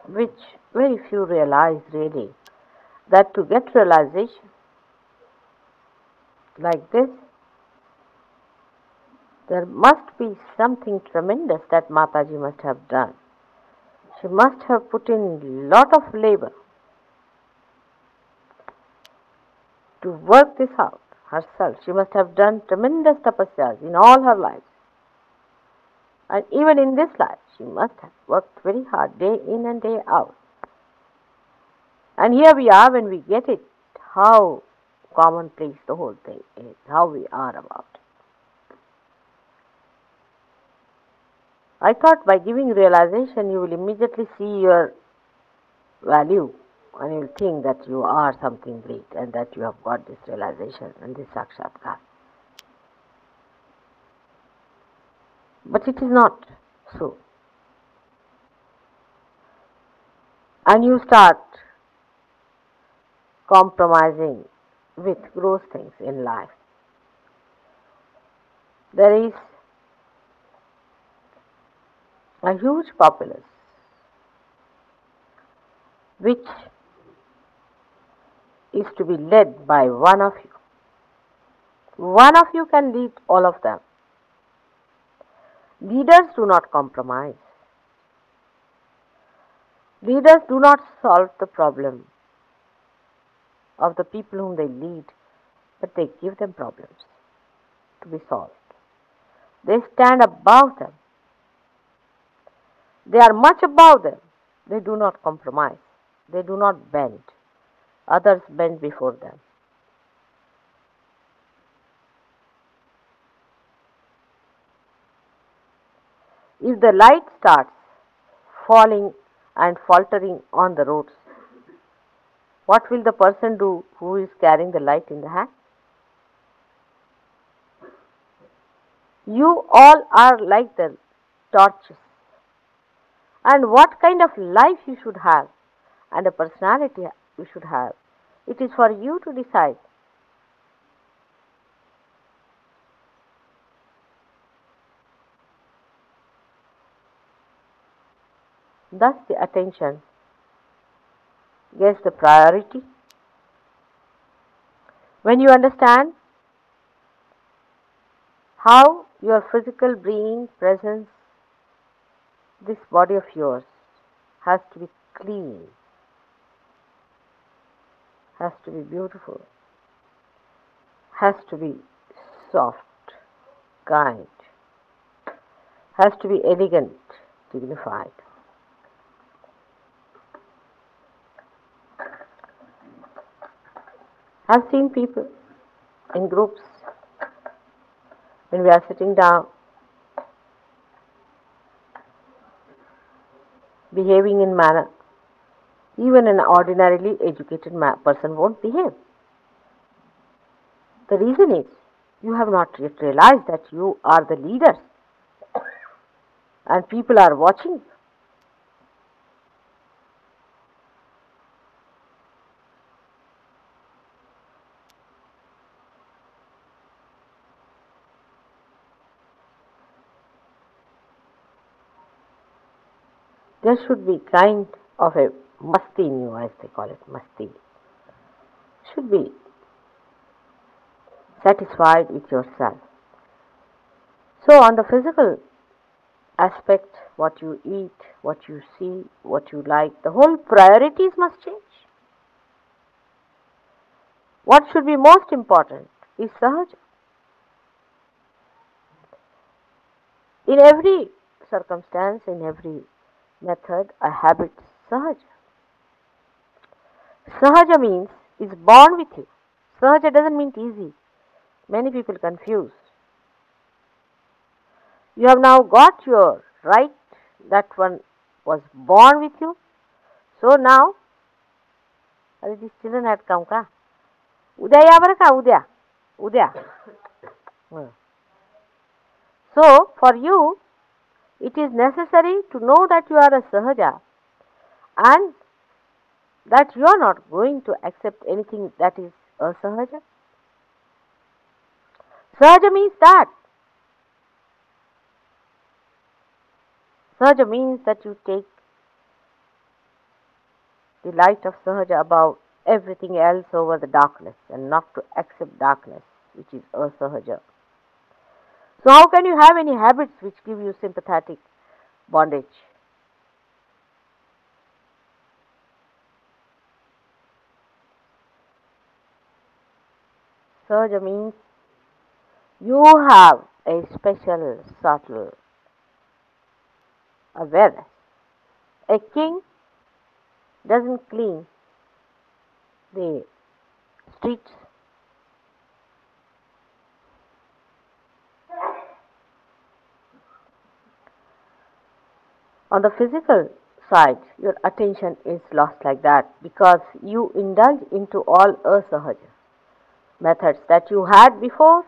which very few realize really, that to get realization like this, there must be something tremendous that Mataji must have done. She must have put in lot of labor to work this out herself. She must have done tremendous tapasyas in all her life. And even in this life, she must have worked very hard, day in and day out. And here we are when we get it, how commonplace the whole thing is, how we are about it. I thought by giving realization, you will immediately see your value and you will think that you are something great and that you have got this realization and this sakshatkar. But it is not so. And you start compromising with gross things in life. There is a huge populace which is to be led by one of you. One of you can lead all of them. Leaders do not compromise. Leaders do not solve the problem of the people whom they lead, but they give them problems to be solved. They stand above them. They are much above them. They do not compromise. They do not bend. Others bend before them. If the light starts falling and faltering on the roads, what will the person do who is carrying the light in the hand? You all are like the torches. And what kind of life you should have and a personality you should have, it is for you to decide. Thus, the attention gets the priority. When you understand how your physical being, presence, this body of yours has to be clean, has to be beautiful, has to be soft, kind, has to be elegant, dignified. I've seen people in groups when we are sitting down behaving in manner even an ordinarily educated person won't behave. The reason is you have not yet realized that you are the leaders and people are watching. There should be kind of a masti in you, as they call it, masti. Should be satisfied with yourself. So, on the physical aspect, what you eat, what you see, what you like, the whole priorities must change. What should be most important is sahaja. In every circumstance, in every method, a habit sahaja. Sahaja means is born with you. Sahaja doesn't mean easy. Many people confuse. You have now got your right, that one was born with you. So now, these children had come ka? Udya ya bar ka? Udya. Udya. So, for you, it is necessary to know that you are a sahaja and that you are not going to accept anything that is asahaja. Sahaja means that. Sahaja means that you take the light of Sahaja above everything else over the darkness and not to accept darkness, which is asahaja. So how can you have any habits which give you sympathetic bondage? Sahaja means you have a special subtle awareness. A king doesn't clean the streets. On the physical side, your attention is lost like that because you indulge into all asahaja methods that you had before,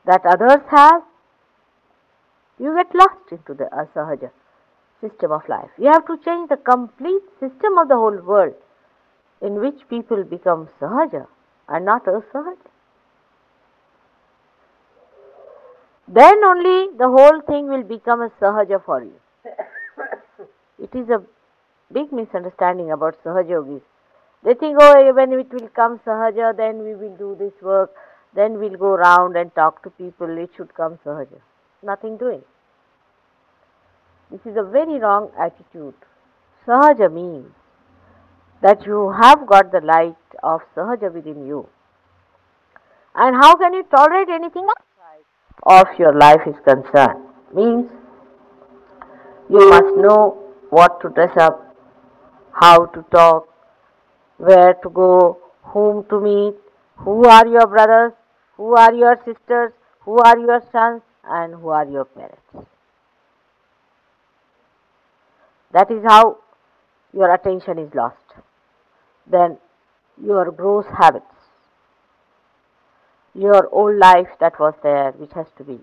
that others have. You get lost into the asahaja system of life. You have to change the complete system of the whole world in which people become sahaja and not asahaja. Then only the whole thing will become a sahaja for you. It is a big misunderstanding about sahajayogis. They think, oh, when it will come sahaja, then we will do this work, then we'll go around and talk to people, it should come sahaja. Nothing doing. This is a very wrong attitude. Sahaja means that you have got the light of sahaja within you. And how can you tolerate anything outside of your life is concerned? Means you must know what to dress up, how to talk, where to go, whom to meet, who are your brothers, who are your sisters, who are your sons, and who are your parents. That is how your attention is lost. Then your gross habits, your old life that was there, which has to be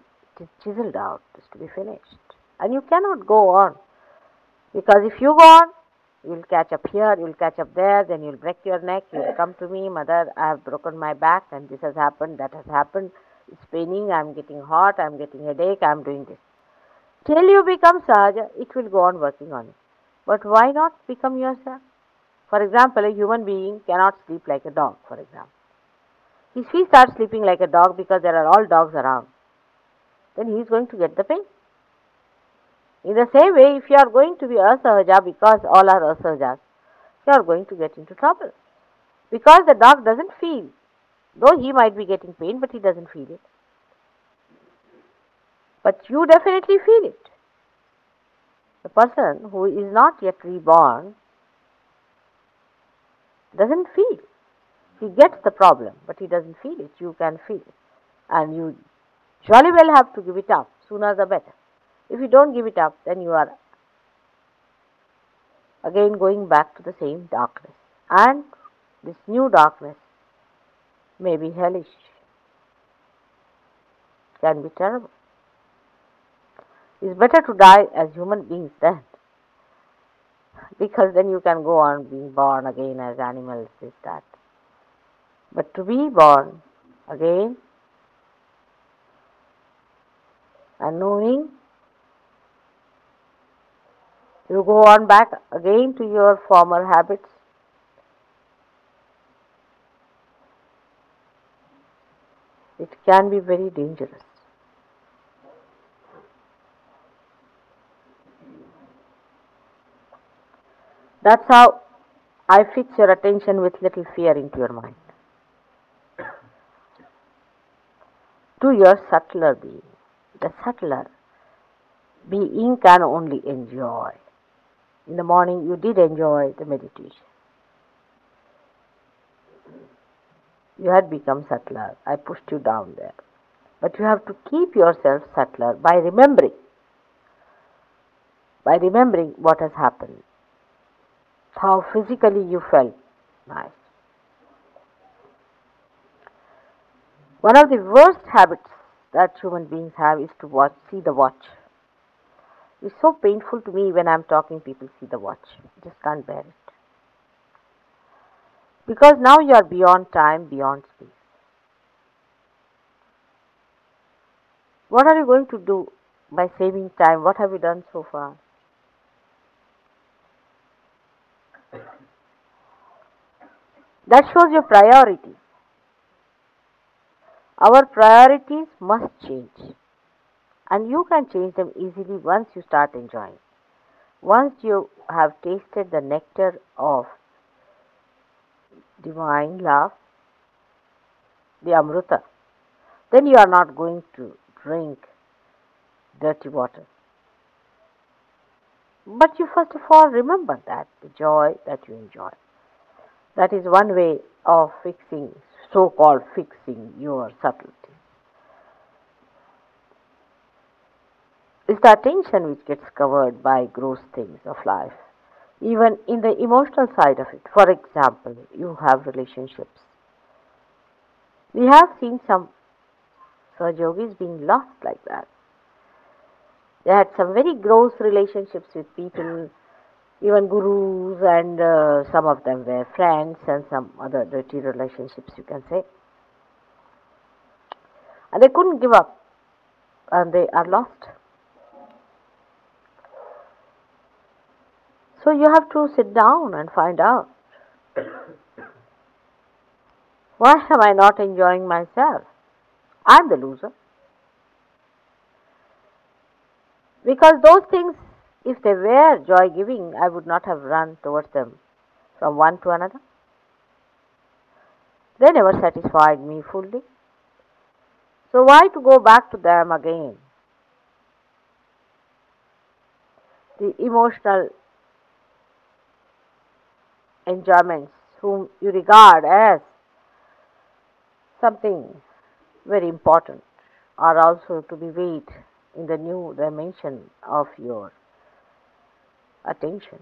chiseled out, is to be finished. And you cannot go on. Because if you go on, you'll catch up here, you'll catch up there, then you'll break your neck, you'll come to me, mother, I have broken my back, and this has happened, that has happened, it's paining, I'm getting hot, I'm getting headache, I'm doing this. Till you become sahaja, it will go on working on it. But why not become yourself? For example, a human being cannot sleep like a dog, for example. If he starts sleeping like a dog because there are all dogs around, then he is going to get the pain. In the same way, if you are going to be asahaja because all are asahajas, you are going to get into trouble. Because the dog doesn't feel, though he might be getting pain, but he doesn't feel it. But you definitely feel it. The person who is not yet reborn doesn't feel. He gets the problem, but he doesn't feel it. You can feel it. And you jolly well have to give it up. Sooner the better. If you don't give it up, then you are again going back to the same darkness. And this new darkness may be hellish, can be terrible. It's better to die as human beings then, because then you can go on being born again as animals, this, that. But to be born again and knowing you go on back again to your former habits, it can be very dangerous. That's how I fix your attention with little fear into your mind. To your subtler being. The subtler being can only enjoy. In the morning you did enjoy the meditation. You had become subtler. I pushed you down there. But you have to keep yourself subtler by remembering what has happened, how physically you felt. Nice. One of the worst habits that human beings have is to see the watch. It's so painful to me when I'm talking, people see the watch. I just can't bear it. Because now you are beyond time, beyond space. What are you going to do by saving time? What have you done so far? That shows your priorities. Our priorities must change, and you can change them easily once you start enjoying. Once you have tasted the nectar of divine love, the Amrita, then you are not going to drink dirty water. But you first of all remember that the joy that you enjoy. That is one way of fixing, so called fixing your subtlety. It's the attention which gets covered by gross things of life, even in the emotional side of it. For example, you have relationships. We have seen some sahajayogis being lost like that. They had some very gross relationships with people, even gurus, and some of them were friends, and some other dirty relationships, you can say. And they couldn't give up, and they are lost. So you have to sit down and find out, why am I not enjoying myself? I'm the loser. Because those things, if they were joy giving, I would not have run towards them from one to another. They never satisfied me fully. So why to go back to them again? The emotional enjoyments, whom you regard as something very important, are also to be weighed in the new dimension of your attention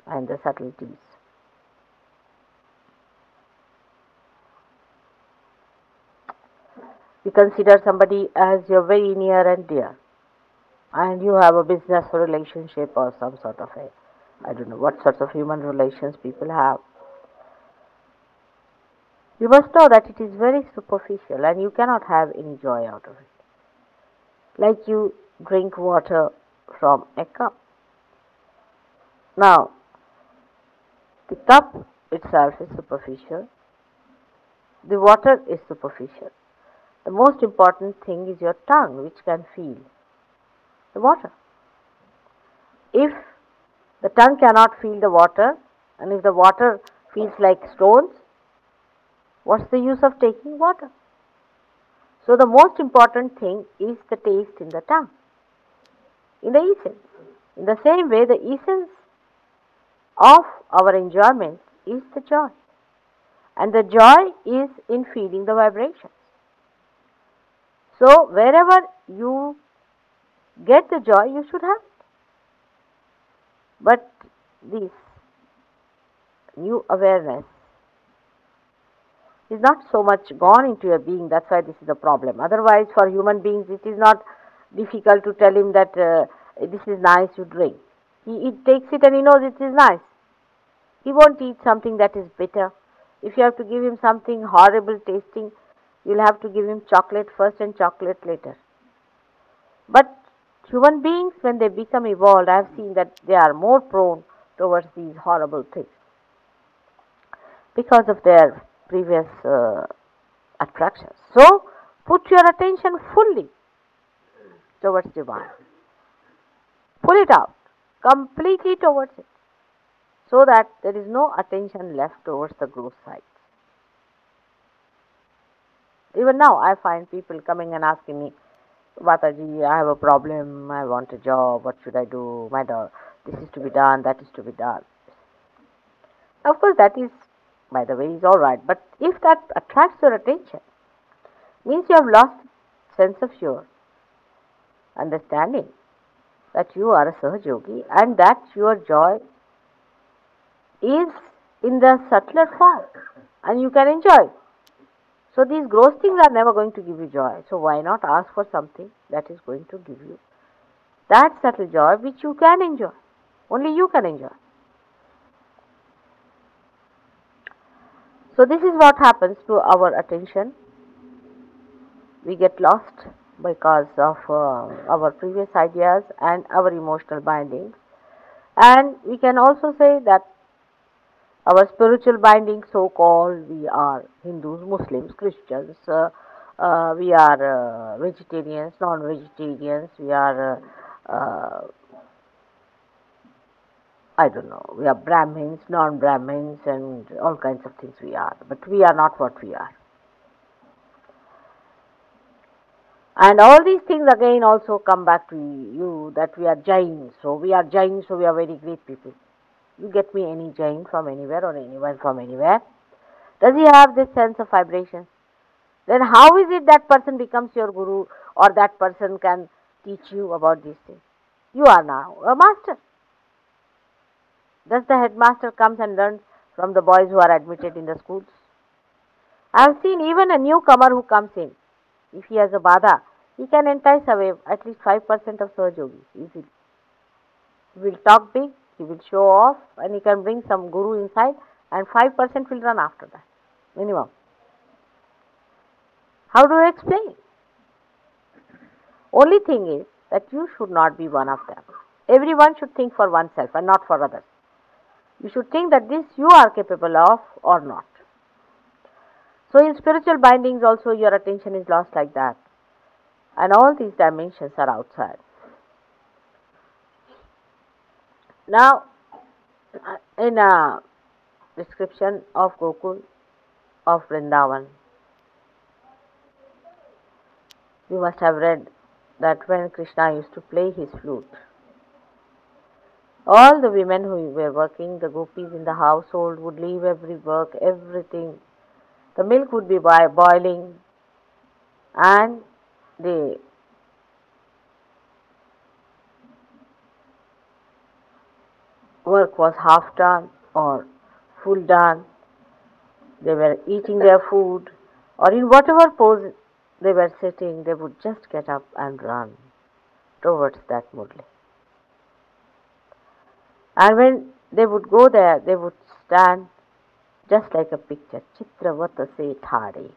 and the subtleties. You consider somebody as your very near and dear, and you have a business relationship or some sort of a, I don't know what sorts of human relations people have. You must know that it is very superficial and you cannot have any joy out of it. Like you drink water from a cup. Now, the cup itself is superficial, the water is superficial. The most important thing is your tongue, which can feel the water. If the tongue cannot feel the water, and if the water feels like stones, what's the use of taking water? So the most important thing is the taste in the tongue, in the essence. In the same way, the essence of our enjoyment is the joy. And the joy is in feeling the vibrations. So wherever you get the joy, you should have it. But this new awareness is not so much gone into your being. That's why this is a problem. Otherwise, for human beings, it is not difficult to tell him that this is nice, you drink. He takes it and he knows it is nice. He won't eat something that is bitter. If you have to give him something horrible tasting, you'll have to give him chocolate first and chocolate later. But human beings, when they become evolved, I have seen that they are more prone towards these horrible things because of their previous attractions. So, put your attention fully towards divine. Pull it out completely towards it, so that there is no attention left towards the gross sides. Even now, I find people coming and asking me, Mataji, I have a problem, I want a job, what should I do? This is to be done, that is to be done. Of course, that is, by the way, is alright, but if that attracts your attention, means you have lost sense of your understanding that you are a sahajogi and that your joy is in the subtler form and you can enjoy it. So these gross things are never going to give you joy. So why not ask for something that is going to give you that subtle joy which you can enjoy. Only you can enjoy. So this is what happens to our attention. We get lost because of our previous ideas and our emotional bindings. And we can also say that Our spiritual binding, so called, we are Hindus, Muslims, Christians, we are vegetarians, non vegetarians, we are, I don't know, we are Brahmins, non Brahmins, and all kinds of things we are. But we are not what we are. And all these things again also come back to you that we are Jains. So we are Jains, so we are very great people. You get me any Jain from anywhere or anyone from anywhere. Does he have this sense of vibration? Then how is it that person becomes your guru or that person can teach you about these things? You are now a master. Does the headmaster comes and learns from the boys who are admitted in the schools? I have seen even a newcomer who comes in. If he has a bada, he can entice away at least 5% of sahajayogis easily. He will talk big, he will show off, and he can bring some guru inside, and 5% will run after that, minimum. How do you explain? Only thing is that you should not be one of them. Everyone should think for oneself and not for others. You should think that this you are capable of or not. So in spiritual bindings also your attention is lost like that. And all these dimensions are outside. Now, in a description of Gokul, of Vrindavan, you must have read that when Krishna used to play his flute, all the women who were working, the gopis in the household, would leave every work, everything. The milk would be boiling, and the work was half done or full done. They were eating their food, or in whatever pose they were sitting, they would just get up and run towards that murli. And when they would go there, they would stand just like a picture, Chitravata se thade,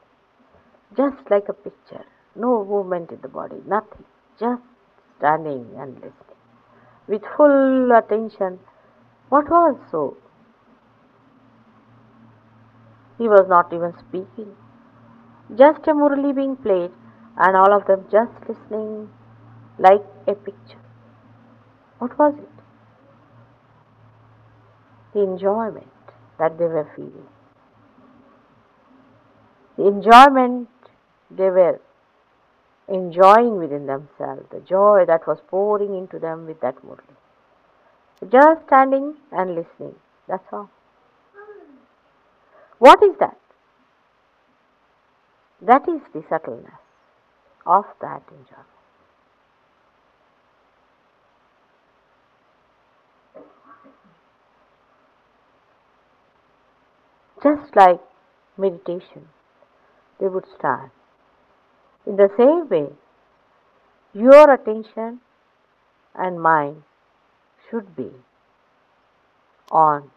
just like a picture, no movement in the body, nothing, just standing and listening with full attention. What was so? He was not even speaking, just a murli being played, and all of them just listening like a picture. What was it? The enjoyment that they were feeling. The enjoyment they were enjoying within themselves, the joy that was pouring into them with that murli. Just standing and listening. That's all. What is that? That is the subtleness of that enjoyment. Just like meditation, they would stand. In the same way, your attention and mind should be on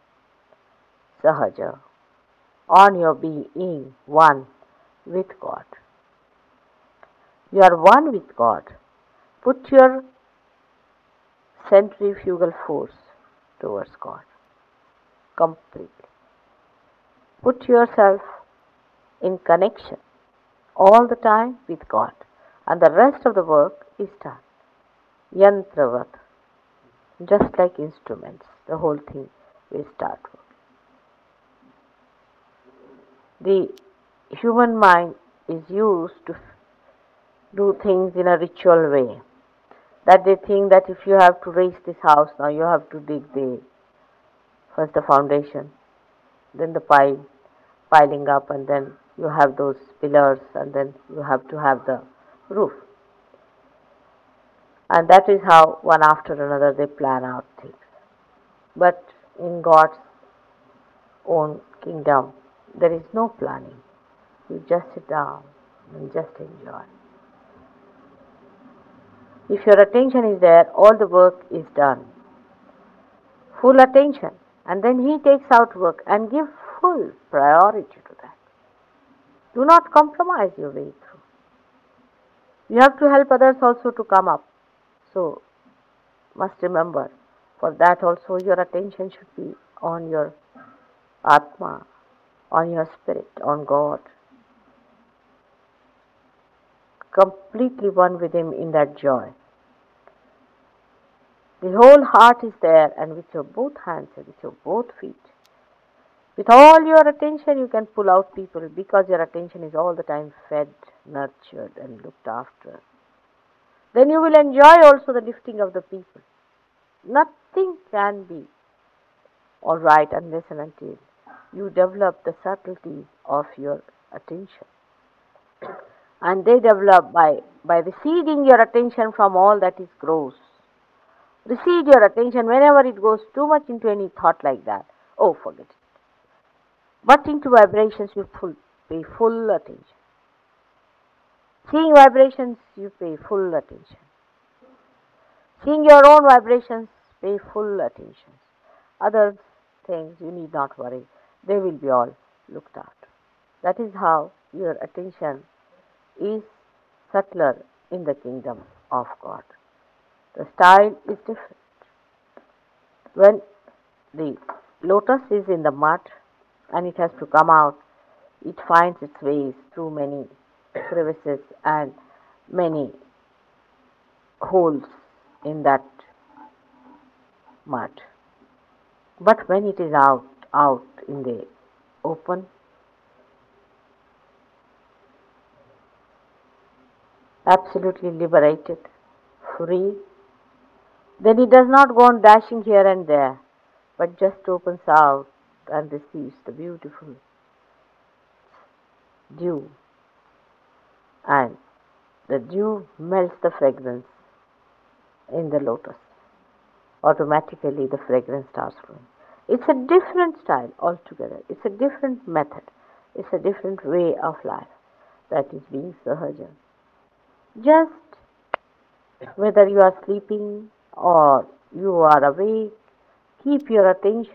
sahaja, on your being one with God. You are one with God. Put your centrifugal force towards God completely. Put yourself in connection all the time with God, and the rest of the work is done. Yantravat, just like instruments, the whole thing will start. The human mind is used to do things in a ritual way. That they think that if you have to raise this house now, you have to dig the first the foundation, then the piling up, and then you have those pillars, and then you have to have the roof. And that is how one after another they plan out things. But in God's own kingdom, there is no planning. You just sit down and just enjoy. If your attention is there, all the work is done. Full attention. And then he takes out work and give full priority to that. Do not compromise your way through. You have to help others also to come up. So, must remember, for that also your attention should be on your Atma, on your spirit, on God, completely one with Him in that joy. The whole heart is there, and with your both hands and with your both feet, with all your attention, you can pull out people because your attention is all the time fed, nurtured, and looked after. Then you will enjoy also the lifting of the people. Nothing can be all right unless and until you develop the subtleties of your attention. And they develop by receding your attention from all that is gross. Recede your attention whenever it goes too much into any thought like that. Oh, forget it. But into vibrations, you pay full attention. Seeing vibrations, you pay full attention. Seeing your own vibrations, pay full attention. Other things, you need not worry. They will be all looked after. That is how your attention is subtler in the kingdom of God. The style is different. When the lotus is in the mud and it has to come out, it finds its ways through many crevices and many holes in that mud. But when it is out in the open, absolutely liberated, free, then it does not go on dashing here and there, but just opens out and receives the beautiful dew, and the dew melts the fragrance in the lotus. Automatically, the fragrance starts flowing. It's a different style altogether. It's a different method. It's a different way of life that is being sahaja. Just whether you are sleeping or you are awake, keep your attention